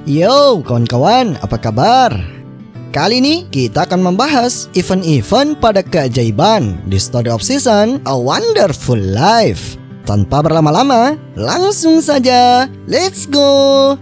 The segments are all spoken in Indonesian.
Yo kawan-kawan, apa kabar? Kali ini kita akan membahas event-event pada keajaiban di Story of Season A Wonderful Life. Tanpa berlama-lama, langsung saja, let's go!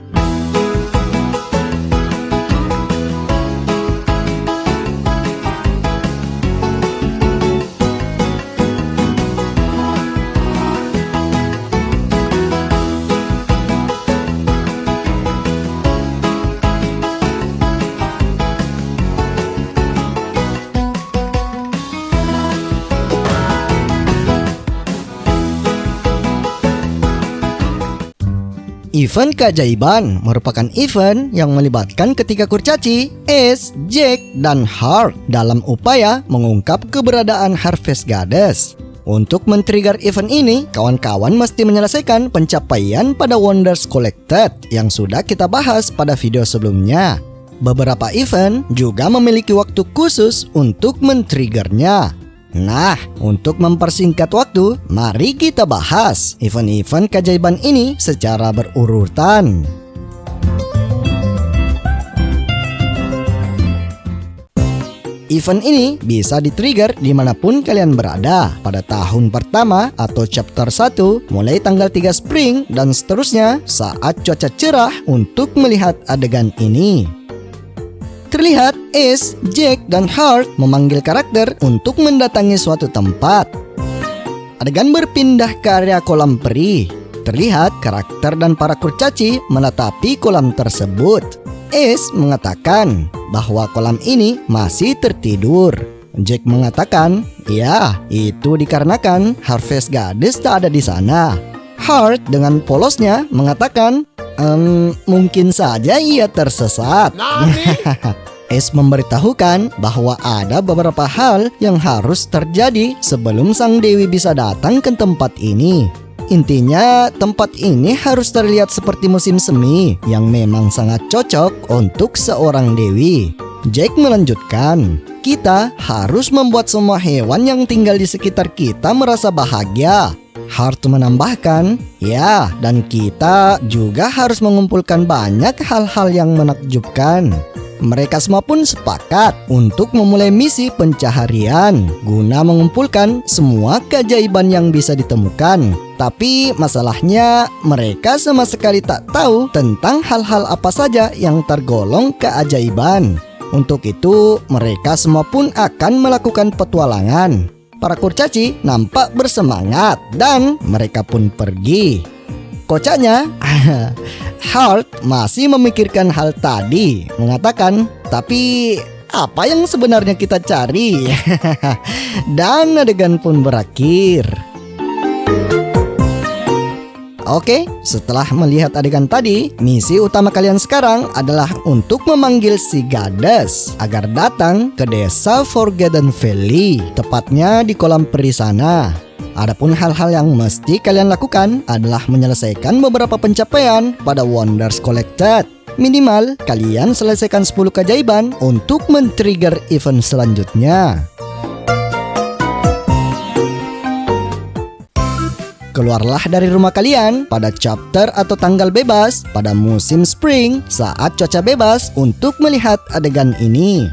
Event keajaiban merupakan event yang melibatkan ketiga kurcaci, Ace, Jack, dan Heart dalam upaya mengungkap keberadaan Harvest Goddess. Untuk men-trigger event ini, kawan-kawan mesti menyelesaikan pencapaian pada Wonders Collected yang sudah kita bahas pada video sebelumnya. Beberapa event juga memiliki waktu khusus untuk men-triggernya. Nah, untuk mempersingkat waktu, mari kita bahas event-event keajaiban ini secara berurutan. Event ini bisa di-trigger dimanapun kalian berada pada tahun pertama atau chapter 1 mulai tanggal 3 Spring dan seterusnya saat cuaca cerah untuk melihat adegan ini. Terlihat Ace, Jack, dan Heart memanggil karakter untuk mendatangi suatu tempat. Adegan berpindah ke area kolam peri. Terlihat karakter dan para kurcaci menatapi kolam tersebut. Ace mengatakan bahwa kolam ini masih tertidur. Jack mengatakan, ya, itu dikarenakan Harvest Goddess tak ada di sana. Heart dengan polosnya mengatakan, mungkin saja ia tersesat. Ace memberitahukan bahwa ada beberapa hal yang harus terjadi sebelum sang dewi bisa datang ke tempat ini. Intinya, tempat ini harus terlihat seperti musim semi yang memang sangat cocok untuk seorang dewi. Jack melanjutkan, kita harus membuat semua hewan yang tinggal di sekitar kita merasa bahagia. Heart menambahkan, ya, dan kita juga harus mengumpulkan banyak hal-hal yang menakjubkan. Mereka semua pun sepakat untuk memulai misi pencaharian guna mengumpulkan semua keajaiban yang bisa ditemukan. Tapi masalahnya mereka sama sekali tak tahu tentang hal-hal apa saja yang tergolong keajaiban. Untuk itu mereka semua pun akan melakukan petualangan. Para kurcaci nampak bersemangat dan mereka pun pergi. Kocaknya, Heart masih memikirkan hal tadi, mengatakan, tapi apa yang sebenarnya kita cari? Dan adegan pun berakhir. Oke, setelah melihat adegan tadi, misi utama kalian sekarang adalah untuk memanggil si Goddess agar datang ke desa Forgotten Valley, tepatnya di kolam peri sana. Adapun hal-hal yang mesti kalian lakukan adalah menyelesaikan beberapa pencapaian pada Wonders Collected. Minimal, kalian selesaikan 10 keajaiban untuk men-trigger event selanjutnya. Keluarlah dari rumah kalian pada chapter atau tanggal bebas pada musim spring saat cuaca bebas untuk melihat adegan ini.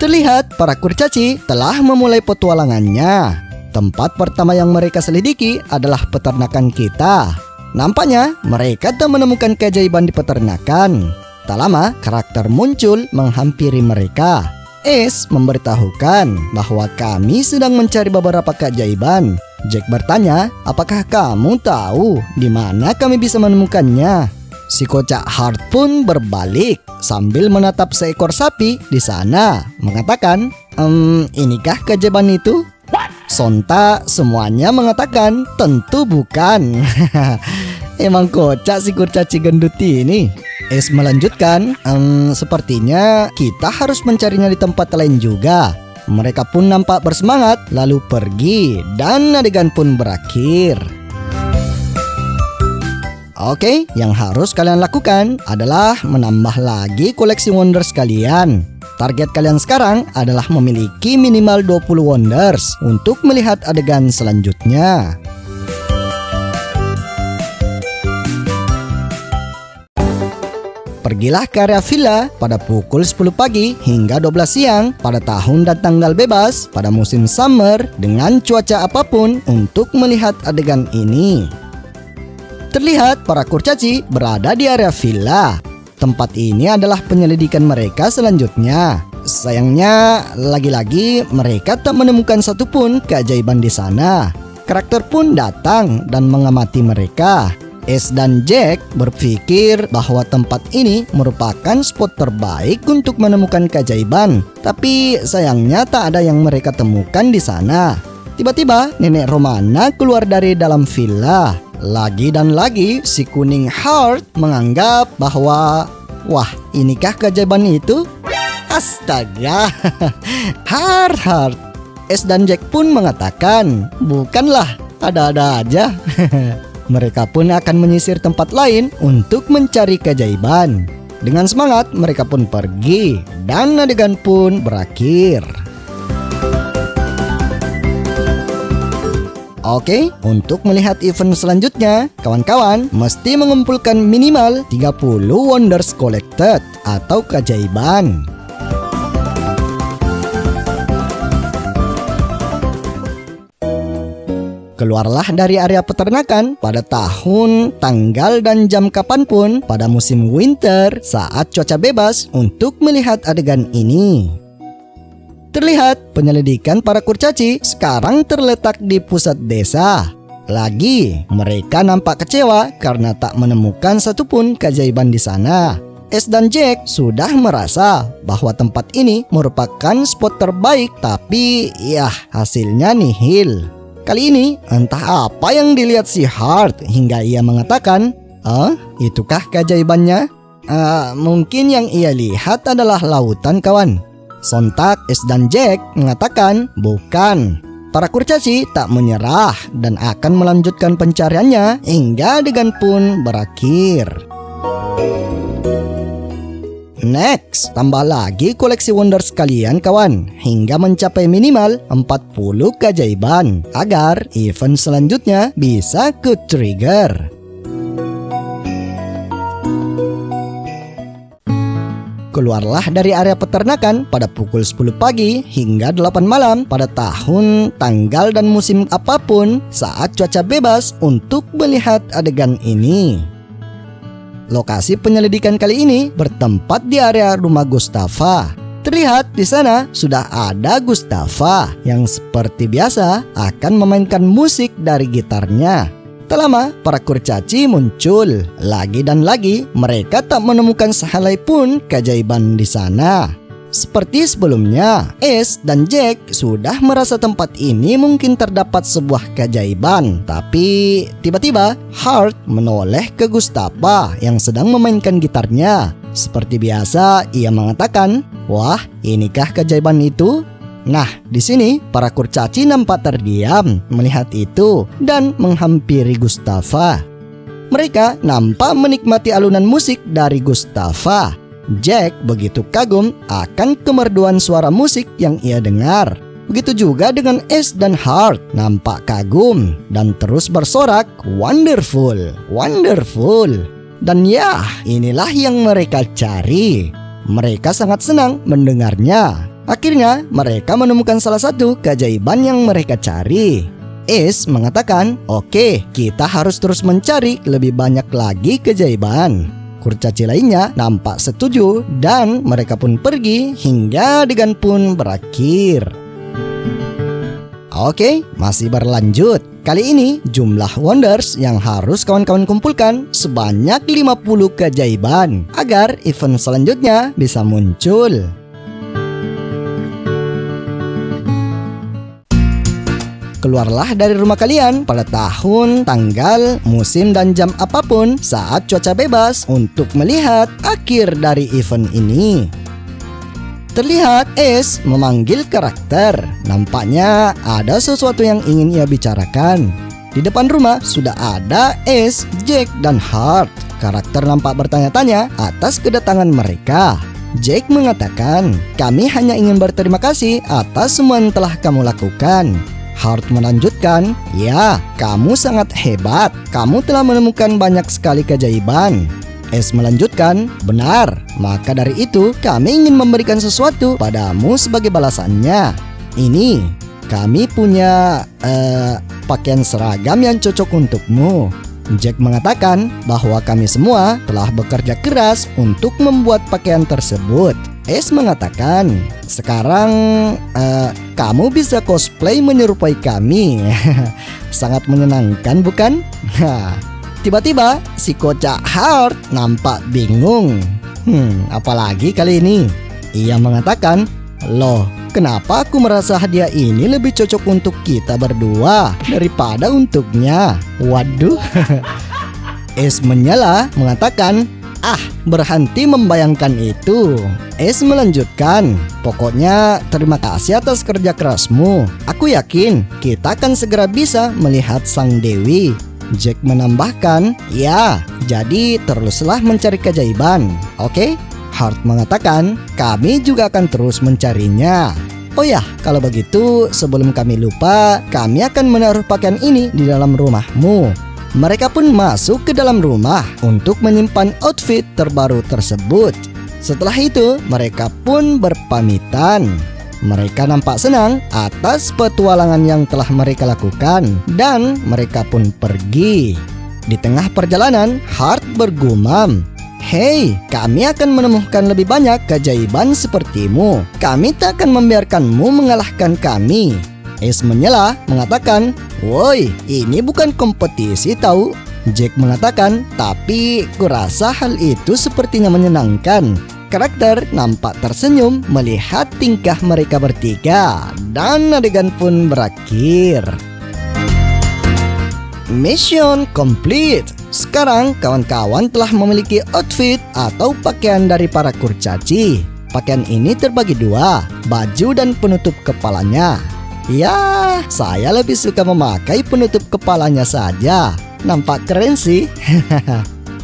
Terlihat para kurcaci telah memulai petualangannya. Tempat pertama yang mereka selidiki adalah peternakan kita. Nampaknya mereka tak menemukan keajaiban di peternakan. Tak lama karakter muncul menghampiri mereka. Ace memberitahukan bahwa kami sedang mencari beberapa keajaiban. Jack bertanya, apakah kamu tahu di mana kami bisa menemukannya? Si kocak Heart pun berbalik sambil menatap seekor sapi di sana, mengatakan, inikah keajaiban itu? Sontak semuanya mengatakan, tentu bukan. Emang kocak si kurcaci gendut ini. Ace melanjutkan, sepertinya kita harus mencarinya di tempat lain juga. Mereka pun nampak bersemangat lalu pergi dan adegan pun berakhir. Oke, yang harus kalian lakukan adalah menambah lagi koleksi Wonders kalian. Target kalian sekarang adalah memiliki minimal 20 Wonders untuk melihat adegan selanjutnya. Pergilah ke area villa pada pukul 10 pagi hingga 12 siang pada tahun dan tanggal bebas pada musim summer dengan cuaca apapun untuk melihat adegan ini. Terlihat para kurcaci berada di area villa. Tempat ini adalah penyelidikan mereka selanjutnya. Sayangnya, lagi-lagi mereka tak menemukan satupun keajaiban di sana. Karakter pun datang dan mengamati mereka. Ace dan Jack berpikir bahwa tempat ini merupakan spot terbaik untuk menemukan keajaiban. Tapi sayangnya tak ada yang mereka temukan di sana. Tiba-tiba nenek Romana keluar dari dalam villa. Lagi dan lagi si kuning Heart menganggap bahwa, wah, inikah keajaiban itu? Astaga, Heart. Ace dan Jack pun mengatakan, bukanlah, ada-ada aja. Mereka pun akan menyisir tempat lain untuk mencari keajaiban. Dengan semangat mereka pun pergi dan adegan pun berakhir. Oke, untuk melihat event selanjutnya, kawan-kawan mesti mengumpulkan minimal 30 Wonders Collected atau keajaiban. Keluarlah dari area peternakan pada tahun, tanggal, dan jam kapanpun pada musim winter saat cuaca bebas untuk melihat adegan ini. Terlihat penyelidikan para kurcaci sekarang terletak di pusat desa. Lagi, mereka nampak kecewa karena tak menemukan satupun keajaiban di sana. Ace dan Jack sudah merasa bahwa tempat ini merupakan spot terbaik, tapi ya hasilnya nihil. Kali ini entah apa yang dilihat si Heart hingga ia mengatakan, itukah keajaibannya? Mungkin yang ia lihat adalah lautan, kawan. Sontak Ace dan Jack mengatakan bukan. Para kurcaci tak menyerah dan akan melanjutkan pencariannya hingga adegan pun berakhir. Next, tambah lagi koleksi Wonders kalian, kawan, hingga mencapai minimal 40 keajaiban agar event selanjutnya bisa ke-trigger. Keluarlah dari area peternakan pada pukul 10 pagi hingga 8 malam pada tahun, tanggal, dan musim apapun saat cuaca bebas untuk melihat adegan ini. Lokasi penyelidikan kali ini bertempat di area rumah Gustava. Terlihat di sana sudah ada Gustava yang seperti biasa akan memainkan musik dari gitarnya. Tak lama, para kurcaci muncul. Lagi dan lagi, mereka tak menemukan sehelai pun keajaiban di sana. Seperti sebelumnya, Ace dan Jack sudah merasa tempat ini mungkin terdapat sebuah keajaiban. Tapi tiba-tiba, Heart menoleh ke Gustava yang sedang memainkan gitarnya. Seperti biasa, ia mengatakan, "Wah, inikah keajaiban itu?" Nah, di sini para kurcaci nampak terdiam melihat itu dan menghampiri Gustava. Mereka nampak menikmati alunan musik dari Gustava. Jack begitu kagum akan kemerduan suara musik yang ia dengar. Begitu juga dengan Ace dan Heart, nampak kagum dan terus bersorak, "Wonderful, wonderful." Dan ya, inilah yang mereka cari. Mereka sangat senang mendengarnya. Akhirnya, mereka menemukan salah satu keajaiban yang mereka cari. Ace mengatakan, "Oke, kita harus terus mencari lebih banyak lagi keajaiban." Kurcaci lainnya nampak setuju dan mereka pun pergi hingga adegan pun berakhir. Oke, masih berlanjut. Kali ini jumlah Wonders yang harus kawan-kawan kumpulkan sebanyak 50 keajaiban agar event selanjutnya bisa muncul. Keluarlah dari rumah kalian pada tahun, tanggal, musim, dan jam apapun saat cuaca bebas untuk melihat akhir dari event ini. Terlihat Ace memanggil karakter. Nampaknya ada sesuatu yang ingin ia bicarakan. Di depan rumah sudah ada Ace, Jack, dan Heart. Karakter nampak bertanya-tanya atas kedatangan mereka. Jack mengatakan, "Kami hanya ingin berterima kasih atas semua yang telah kamu lakukan." Heart melanjutkan, "Ya, kamu sangat hebat. Kamu telah menemukan banyak sekali keajaiban." Es melanjutkan, benar, maka dari itu kami ingin memberikan sesuatu padamu sebagai balasannya. Ini, kami punya pakaian seragam yang cocok untukmu. Jack mengatakan bahwa kami semua telah bekerja keras untuk membuat pakaian tersebut. Es mengatakan, sekarang kamu bisa cosplay menyerupai kami. Sangat menyenangkan bukan? Tiba-tiba si kocak Hart nampak bingung. Apalagi kali ini? Ia mengatakan, loh, kenapa aku merasa hadiah ini lebih cocok untuk kita berdua daripada untuknya? Waduh. Es menyela mengatakan, berhenti membayangkan itu. Es melanjutkan, pokoknya terima kasih atas kerja kerasmu. Aku yakin kita akan segera bisa melihat sang dewi. Jack menambahkan, ya, jadi teruslah mencari keajaiban, oke? Hart mengatakan, kami juga akan terus mencarinya. Oh ya, kalau begitu sebelum kami lupa, kami akan menaruh pakaian ini di dalam rumahmu. Mereka pun masuk ke dalam rumah untuk menyimpan outfit terbaru tersebut. Setelah itu, mereka pun berpamitan. Mereka nampak senang atas petualangan yang telah mereka lakukan dan mereka pun pergi. Di tengah perjalanan, Hart bergumam, "Hei, kami akan menemukan lebih banyak keajaiban sepertimu. Kami tak akan membiarkanmu mengalahkan kami." Es menyela mengatakan, "Woi, ini bukan kompetisi tahu." Jack mengatakan, "Tapi kurasa hal itu sepertinya menyenangkan." Karakter nampak tersenyum melihat tingkah mereka bertiga dan adegan pun berakhir. Mission complete. Sekarang kawan-kawan telah memiliki outfit atau pakaian dari para kurcaci. Pakaian ini terbagi dua, baju dan penutup kepalanya. Ya, saya lebih suka memakai penutup kepalanya saja. Nampak keren sih.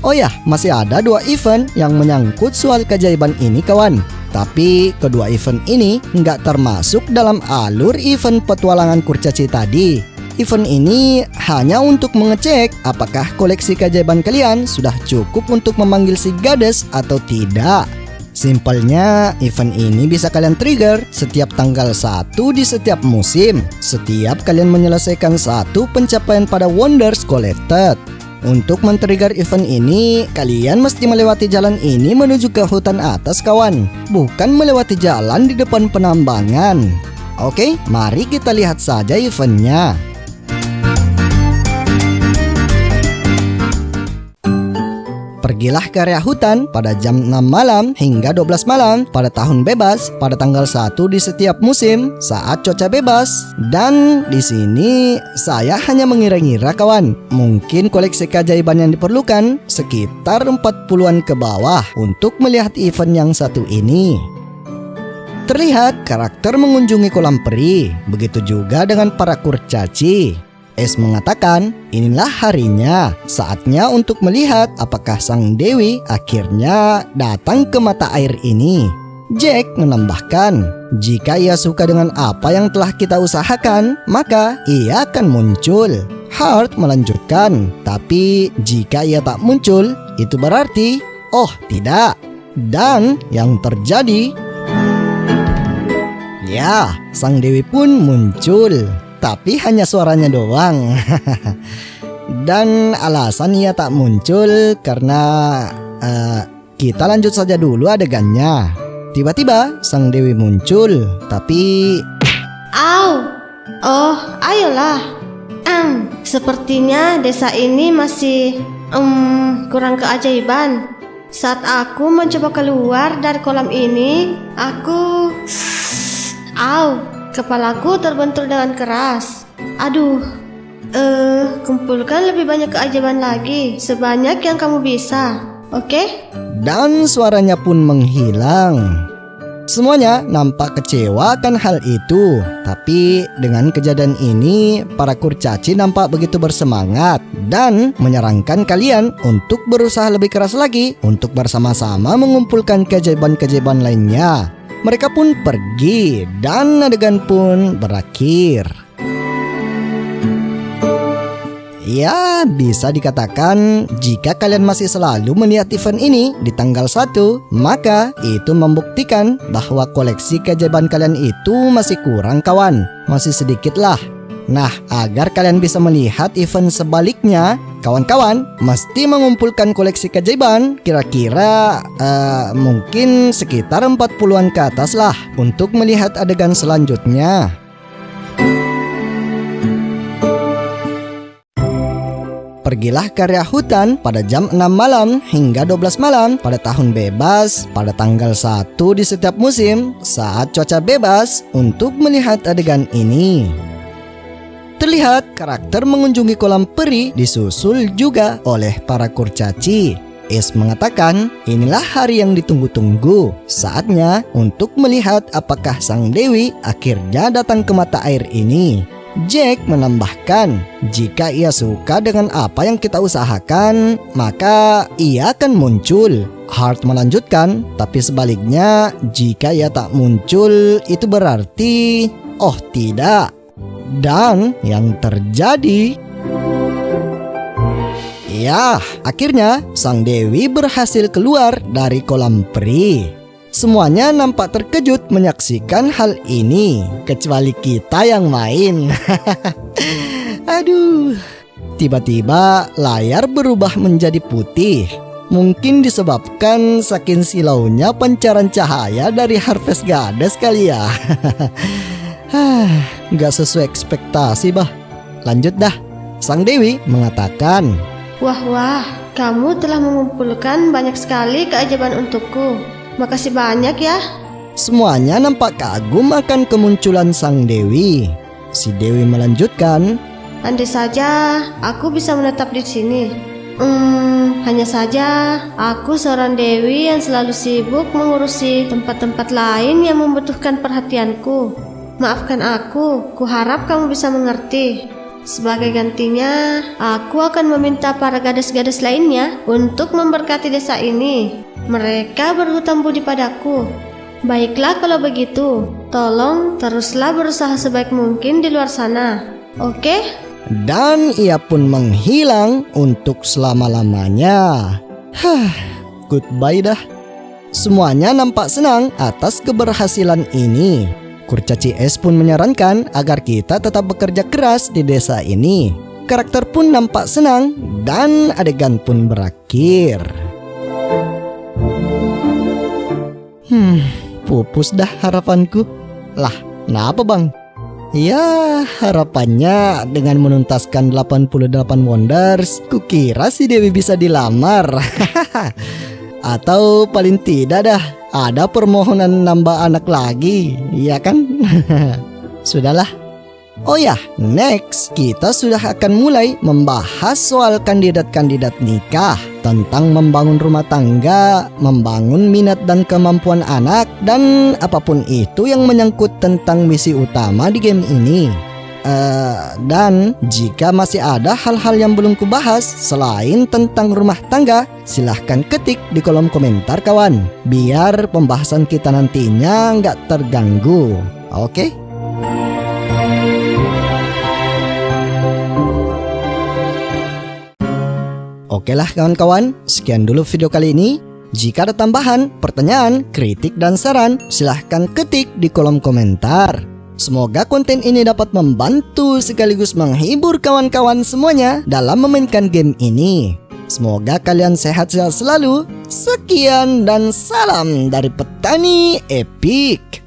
Oh ya, masih ada 2 event yang menyangkut soal keajaiban ini kawan. Tapi kedua event ini nggak termasuk dalam alur event petualangan kurcaci tadi. Event ini hanya untuk mengecek apakah koleksi keajaiban kalian sudah cukup untuk memanggil si Gades atau tidak. Simpelnya, event ini bisa kalian trigger setiap tanggal 1 di setiap musim, setiap kalian menyelesaikan satu pencapaian pada Wonders Collected. Untuk men-trigger event ini, kalian mesti melewati jalan ini menuju ke hutan atas kawan, bukan melewati jalan di depan penambangan. Oke, mari kita lihat saja eventnya. Pergilah ke area hutan pada jam 6 malam hingga 12 malam pada tahun bebas pada tanggal 1 di setiap musim saat cuaca bebas. Dan di sini saya hanya mengira-ngira kawan, mungkin koleksi keajaiban yang diperlukan sekitar 40-an ke bawah untuk melihat event yang satu ini. Terlihat karakter mengunjungi kolam peri, begitu juga dengan para kurcaci. Es mengatakan, inilah harinya, saatnya untuk melihat apakah sang dewi akhirnya datang ke mata air ini. Jack menambahkan, jika ia suka dengan apa yang telah kita usahakan, maka ia akan muncul. Hart melanjutkan, tapi jika ia tak muncul, itu berarti, oh tidak. Dan yang terjadi, ya, sang dewi pun muncul. Tapi hanya suaranya doang. Dan alasan ia tak muncul karena kita lanjut saja dulu adegannya. Tiba-tiba sang dewi muncul, tapi Oh, ayolah. Sepertinya desa ini masih kurang keajaiban. Saat aku mencoba keluar dari kolam ini, kepalaku terbentur dengan keras. Kumpulkan lebih banyak keajaiban lagi, sebanyak yang kamu bisa, oke? Dan suaranya pun menghilang. Semuanya nampak kecewa akan hal itu. Tapi dengan kejadian ini, para kurcaci nampak begitu bersemangat dan menyarankan kalian untuk berusaha lebih keras lagi untuk bersama-sama mengumpulkan keajaiban-keajaiban lainnya. Mereka pun pergi dan adegan pun berakhir. Ya, bisa dikatakan jika kalian masih selalu melihat event ini di tanggal 1, maka itu membuktikan bahwa koleksi keajaiban kalian itu masih kurang kawan. Masih sedikit lah. Nah, agar kalian bisa melihat event sebaliknya, kawan-kawan mesti mengumpulkan koleksi keajaiban kira-kira mungkin sekitar 40-an ke atas lah untuk melihat adegan selanjutnya. Pergilah ke area hutan pada jam 6 malam hingga 12 malam pada tahun bebas pada tanggal 1 di setiap musim saat cuaca bebas untuk melihat adegan ini. Terlihat karakter mengunjungi kolam peri disusul juga oleh para kurcaci. Ace mengatakan inilah hari yang ditunggu-tunggu, saatnya untuk melihat apakah sang dewi akhirnya datang ke mata air ini. Jack menambahkan, jika ia suka dengan apa yang kita usahakan, maka ia akan muncul. Hart melanjutkan, tapi sebaliknya, jika ia tak muncul, itu berarti, oh tidak. Dan yang terjadi, ya, akhirnya sang dewi berhasil keluar dari kolam peri. Semuanya nampak terkejut menyaksikan hal ini, kecuali kita yang main. Aduh. Tiba-tiba layar berubah menjadi putih. Mungkin disebabkan saking silaunya pancaran cahaya dari Harvest Goddess kali ya. Gak sesuai ekspektasi bah. Lanjut dah. Sang dewi mengatakan, Wah, kamu telah mengumpulkan banyak sekali keajaiban untukku. Makasih banyak ya. Semuanya nampak kagum akan kemunculan sang dewi. Si dewi melanjutkan, Andai saja aku bisa menetap di sini. Hanya saja aku seorang dewi yang selalu sibuk mengurusi tempat-tempat lain yang membutuhkan perhatianku. Maafkan aku, kuharap kamu bisa mengerti. Sebagai gantinya, aku akan meminta para gadis-gadis lainnya untuk memberkati desa ini. Mereka berhutang budi padaku. Baiklah kalau begitu, tolong teruslah berusaha sebaik mungkin di luar sana. Oke? Dan ia pun menghilang untuk selama-lamanya. Goodbye dah. Semuanya nampak senang atas keberhasilan ini. Kurcaci S pun menyarankan agar kita tetap bekerja keras di desa ini. Karakter pun nampak senang dan adegan pun berakhir. Pupus dah harapanku. Lah, kenapa bang? Ya, harapannya dengan menuntaskan 88 Wonders, kukira si Dewi bisa dilamar. Atau paling tidak dah, ada permohonan nambah anak lagi, ya kan? Sudahlah. Oh ya, next kita sudah akan mulai membahas soal kandidat-kandidat nikah, tentang membangun rumah tangga, membangun minat dan kemampuan anak, dan apapun itu yang menyangkut tentang misi utama di game ini. Dan jika masih ada hal-hal yang belum kubahas selain tentang rumah tangga, silahkan ketik di kolom komentar kawan, biar pembahasan kita nantinya nggak terganggu. Oke? Oke lah kawan-kawan, sekian dulu video kali ini. Jika ada tambahan, pertanyaan, kritik, dan saran, silahkan ketik di kolom komentar. Semoga konten ini dapat membantu sekaligus menghibur kawan-kawan semuanya dalam memainkan game ini. Semoga kalian sehat-sehat selalu. Sekian dan salam dari Petani Epic.